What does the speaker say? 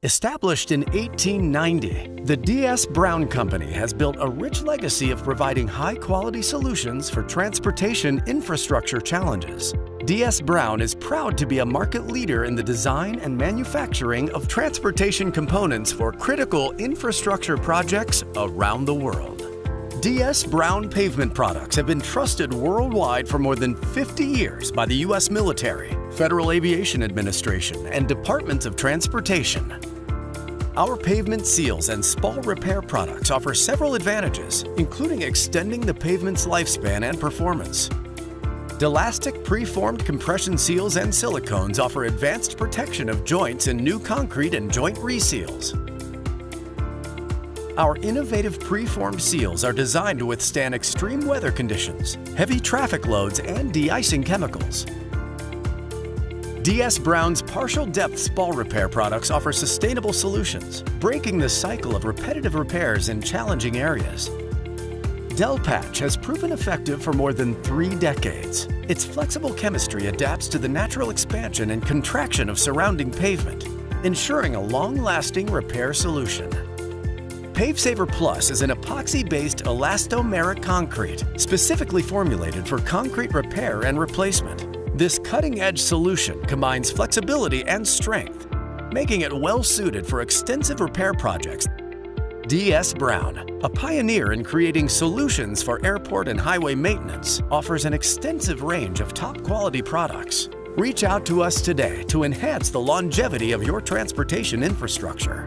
Established in 1890, the D.S. Brown Company has built a rich legacy of providing high-quality solutions for transportation infrastructure challenges. D.S. Brown is proud to be a market leader in the design and manufacturing of transportation components for critical infrastructure projects around the world. D.S. Brown pavement products have been trusted worldwide for more than 50 years by the U.S. military, Federal Aviation Administration, and Departments of Transportation. Our pavement seals and spall repair products offer several advantages, including extending the pavement's lifespan and performance. Delastic preformed compression seals and silicones offer advanced protection of joints in new concrete and joint reseals. Our innovative preformed seals are designed to withstand extreme weather conditions, heavy traffic loads, and de-icing chemicals. D.S. Brown's partial depth spall repair products offer sustainable solutions, breaking the cycle of repetitive repairs in challenging areas. Del Patch has proven effective for more than 3 decades. Its flexible chemistry adapts to the natural expansion and contraction of surrounding pavement, ensuring a long-lasting repair solution. PaveSaver Plus is an epoxy-based elastomeric concrete specifically formulated for concrete repair and replacement. This cutting-edge solution combines flexibility and strength, making it well-suited for extensive repair projects. D.S. Brown, a pioneer in creating solutions for airport and highway maintenance, offers an extensive range of top-quality products. Reach out to us today to enhance the longevity of your transportation infrastructure.